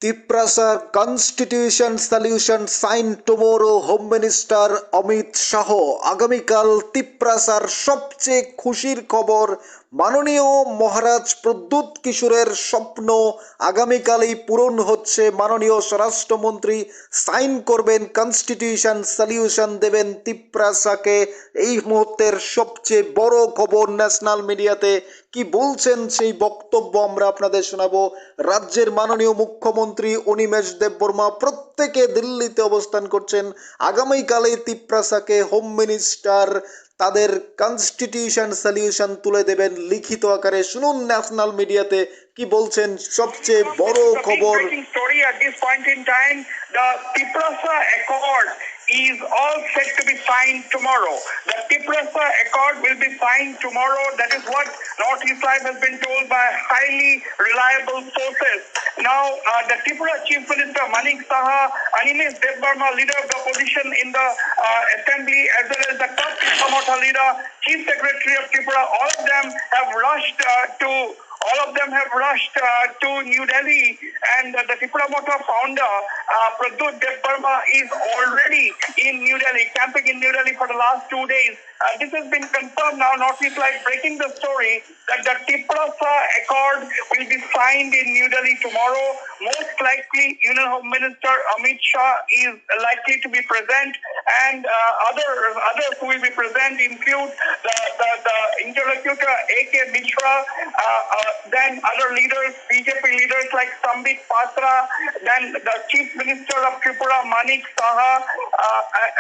তিপ্রাসার constitution solution sign tomorrow home minister Amit Shah. আগামীকাল তিপ্রাসার সবচেয়ে খুশির খবর, মাননীয় মহারাজ প্রদ্যুৎ কিশোরের স্বপ্ন আগামীকালই পূরণ হচ্ছে। মাননীয় স্বরাষ্ট্রমন্ত্রী সাইন করবেন, কনস্টিটিউশন সলিউশন দেবেন তিপ্রাসাকে। এই মুহূর্তের সবচেয়ে বড় খবর ন্যাশনাল মিডিয়াতে কি বলছেন সেই বক্তব্য আমরা আপনাদের শোনাবো। রাজ্যের মাননীয় মুখ্যমন্ত্রী অনিমেষ দেববর্মা প্রত্যেকে দিল্লিতে অবস্থান করছেন। আগামীকালে তিপ্রাসাকে হোম মিনিস্টার তাদের কনস্টিটিউশন সলিউশন তুলে দেবেন লিখিত আকারে। শুনুন ন্যাশনাল মিডিয়াতে কি বলছেন সবচেয়ে বড় খবর। Is all set to be signed tomorrow. The Tiprasa Accord will be signed tomorrow. That is what Northeast Live has been told by highly reliable sources. Now, the Tripura Chief Minister Manik Saha, Animesh Debbarma, leader of the opposition in the assembly, as well as the top Tiprasa leader, Chief Secretary of Tripura, all of them have rushed to New Delhi, and the Tripura Motor founder Pradyut Debbarma is already in New Delhi, camping in New Delhi for the last 2 days. This has been confirmed now. Northeast Live breaking the story that the Tiprasa Accord will be signed in New Delhi tomorrow. Most likely, Union Home Minister Amit Shah is likely to be present, and others who will be present include the interlocutor A.K. Mishra, then other leaders, BJP leaders like Sambit Patra, then the Chief Minister of Tripura Manik Saha,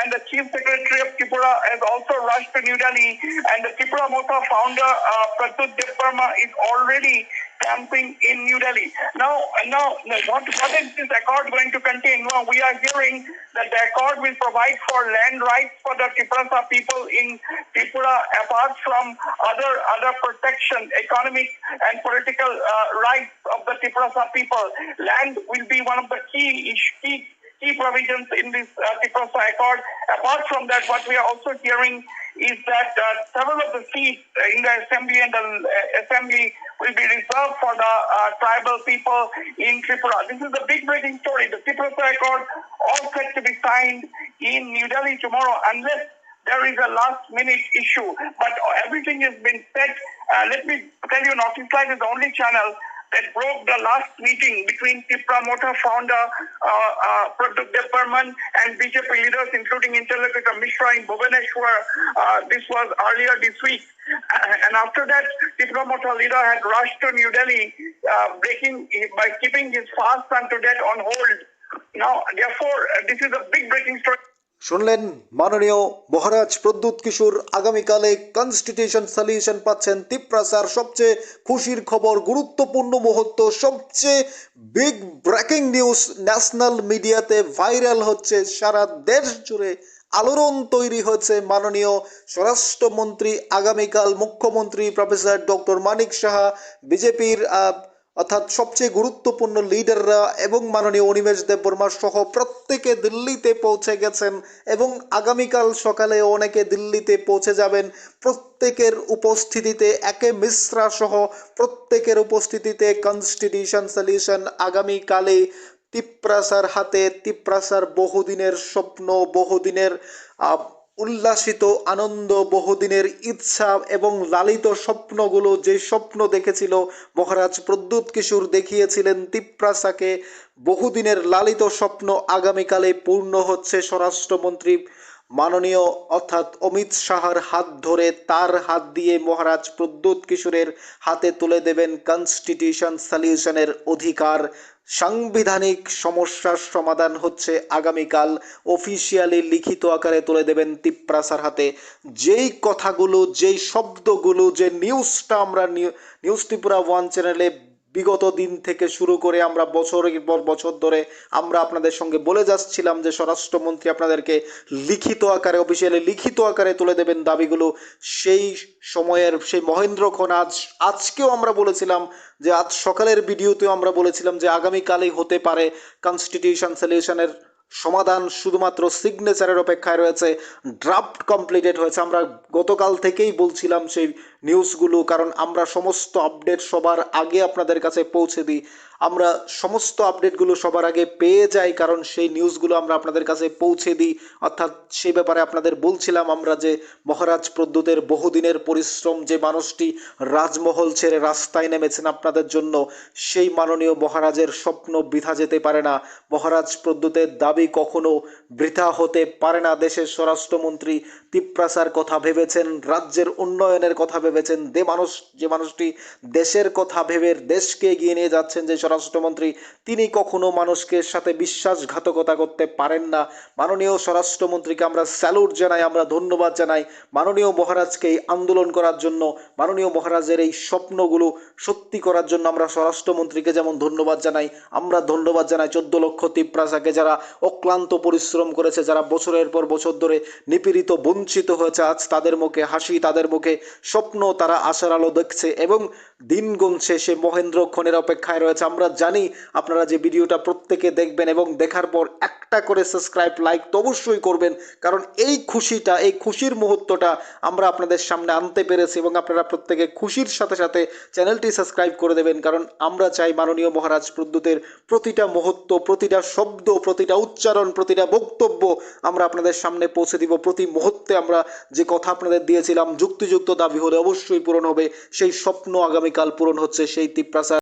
and the Chief Secretary of Tripura has also rushed to New Delhi, and the Tripura Motor founder Pradyut Debbarma is already camping in New Delhi. Now, what is this accord going to contain? Now, we are hearing that the accord will provide for land rights for the Tiprasa people in Tripura, apart from other protection, economic and political rights of the Tiprasa people. Land will be one of the key provisions in this Tiprasa Accord. Apart from that, what we are also hearing is that several of the seats in the assembly will be reserved for the tribal people in Tripura. This is the big breaking story. The Tiprasa Accord all set to be signed in New Delhi tomorrow, unless there is a last-minute issue. But everything has been set. Let me tell you, Northeast Live is the only channel that broke the last meeting between Tripura Motor founder Pradyut Debbarma and BJP leaders, including interlocutor Mishra in Bhubaneswar. This was earlier this week. And after that, Tripura Motor leader had rushed to New Delhi, by keeping his fast unto death on hold. Now, therefore, this is a big breaking story. শুনলেন মাননীয় মহারাজ প্রদ্যুৎ কিশোর আগামীকালে constitution solution পাচ্ছেন। তিপ্রাসার সবচেয়ে খুশির খবর, গুরুত্বপূর্ণ মুহূর্ত, সবচেয়ে big breaking news national মিডিয়াতে ভাইরাল হচ্ছে। সারা দেশ জুড়ে আলোড়ন তৈরি হয়েছে। মাননীয় স্বরাষ্ট্রমন্ত্রী আগামীকাল মুখ্যমন্ত্রী প্রফেসর ডক্টর মানিক সাহা, বিজেপির অর্থাৎ সবচেয়ে গুরুত্বপূর্ণ লিডাররা এবং মাননীয় অনিমেষ দেববর্মা সহ প্রত্যেকে দিল্লিতে পৌঁছে গেছেন এবং আগামীকাল সকালে অনেকে দিল্লিতে পৌঁছে যাবেন। প্রত্যেকের উপস্থিতিতে, একে মিশ্রা সহ প্রত্যেকের উপস্থিতিতে কনস্টিটিউশন সলিউশন আগামীকালে তিপ্রাসার হাতে। তিপ্রাসার বহুদিনের স্বপ্ন, বহুদিনের উল্লাসিত আনন্দ, বহুদিনের ইচ্ছা এবং লালিত স্বপ্নগুলো, যে স্বপ্ন দেখেছিল মহারাজ প্রদ্যুৎ কিশোর, দেখিয়েছিলেন তিপ্রাসাকে, বহুদিনের লালিত স্বপ্ন আগামীকালে পূর্ণ হচ্ছে। স্বরাষ্ট্রমন্ত্রী মাননীয় অর্থাৎ অমিত শাহর হাত ধরে, তার হাত দিয়ে মহারাজ প্রদ্যুৎ কিশোরের হাতে তুলে দেবেন কনস্টিটিউশন সলিউশনের অধিকার। সাংবিধানিক সমস্যার সমাধান হচ্ছে আগামীকাল, অফিসিয়ালি লিখিত আকারে তুলে দেবেন তিপ্রাসার হাতে। যেই কথাগুলো, যেই শব্দগুলো, যে নিউজটা আমরা নিউজ ত্রিপুরা ওয়ান চ্যানেলে বিগত দিন থেকে শুরু করে আমরা বছরের পর বছর ধরে আমরা আপনাদের সঙ্গে বলে যাচ্ছিলাম যে স্বরাষ্ট্রমন্ত্রী আপনাদেরকে লিখিত আকারে, অফিসিয়ালি লিখিত আকারে তুলে দেবেন দাবিগুলো, সেই সময়ের সেই মহেন্দ্রক্ষণ আজকেও আমরা বলেছিলাম যে আজ সকালের ভিডিওতেও আমরা বলেছিলাম যে আগামীকালই হতে পারে কনস্টিটিউশন সলিউশনের সমাধান। শুধুমাত্র সিগনেচারের অপেক্ষায় রয়েছে, ড্রাফট কমপ্লিটেড হয়েছে। আমরা গতকাল থেকেই বলছিলাম সেই নিউজগুলো, কারণ আমরা সমস্ত আপডেট সবার আগে আপনাদের কাছে পৌঁছে দিই। আমরা সমস্ত আপডেটগুলো সবার আগে পেয়ে যাই, কারণ সেই নিউজগুলো আমরা আপনাদের কাছে পৌঁছে দিই। অর্থাৎ সেই ব্যাপারে আপনাদের বলছিলাম আমরা যে মহারাজ প্রদ্যুতের বহুদিনের পরিশ্রম, যে মানুষটি রাজমহল ছেড়ে রাস্তায় নেমেছেন আপনাদের জন্য, সেই মাননীয় মহারাজের স্বপ্ন বৃথা যেতে পারে না। মহারাজ প্রদ্যুতের দাবি কখনো বৃথা হতে পারে না। দেশের স্বরাষ্ট্রমন্ত্রী তিপ্রাসার কথা ভেবেছেন, রাজ্যের উন্নয়নের কথা ভেবেছেন, যে মানুষটি দেশের কথা ভেবে দেশকে এগিয়ে নিয়ে যাচ্ছেন, যে স্বরাষ্ট্রমন্ত্রী, তিনি কখনো মানুষকে সাথে বিশ্বাসঘাতকতা করতে পারেন না। মাননীয় স্বরাষ্ট্রমন্ত্রীকে আমরা স্যালুট জানাই, আমরা ধন্যবাদ জানাই। মাননীয় মহারাজকে এই আন্দোলন করার জন্য, মাননীয় মহারাজের এই স্বপ্নগুলো সত্যি করার জন্য আমরা স্বরাষ্ট্রমন্ত্রীকে যেমন ধন্যবাদ জানাই, আমরা ধন্যবাদ জানাই 14 লক্ষ তিপ্রাসাকে, যারা অক্লান্ত পরিশ্রম করেছে, যারা বছরের পর বছর ধরে নিপীড়িত বঞ্চিত হয়েছে। আজ তাদের মুখে হাসি, তাদের মুখে স্বপ্ন, তারা আশার আলো দেখছে এবং দিন গুনছে, সে মহেন্দ্রক্ষণের অপেক্ষায় রয়েছে। আমরা জানি আপনারা যে ভিডিওটা প্রত্যেকে দেখবেন এবং দেখার পর একটা করে সাবস্ক্রাইব, লাইক তো অবশ্যই করবেন, কারণ এই খুশিটা, এই খুশির মুহূর্তটা আমরা আপনাদের সামনে আনতে পেরেছি এবং আপনারা প্রত্যেকে খুশির সাথে সাথে চ্যানেলটি সাবস্ক্রাইব করে দেবেন, কারণ আমরা চাই মাননীয় মহারাজ প্রদ্যুতের প্রতিটা মুহূর্ত, প্রতিটা শব্দ, প্রতিটা উচ্চারণ, প্রতিটা বক্তব্য আমরা আপনাদের সামনে পৌঁছে দিব। প্রতি মুহূর্তে আমরা যে কথা আপনাদের দিয়েছিলাম, যুক্তিযুক্ত দাবি হলে অবশ্যই পূরণ হবে, সেই স্বপ্ন আগামীকাল পূরণ হচ্ছে। সেই তিপ্রাসার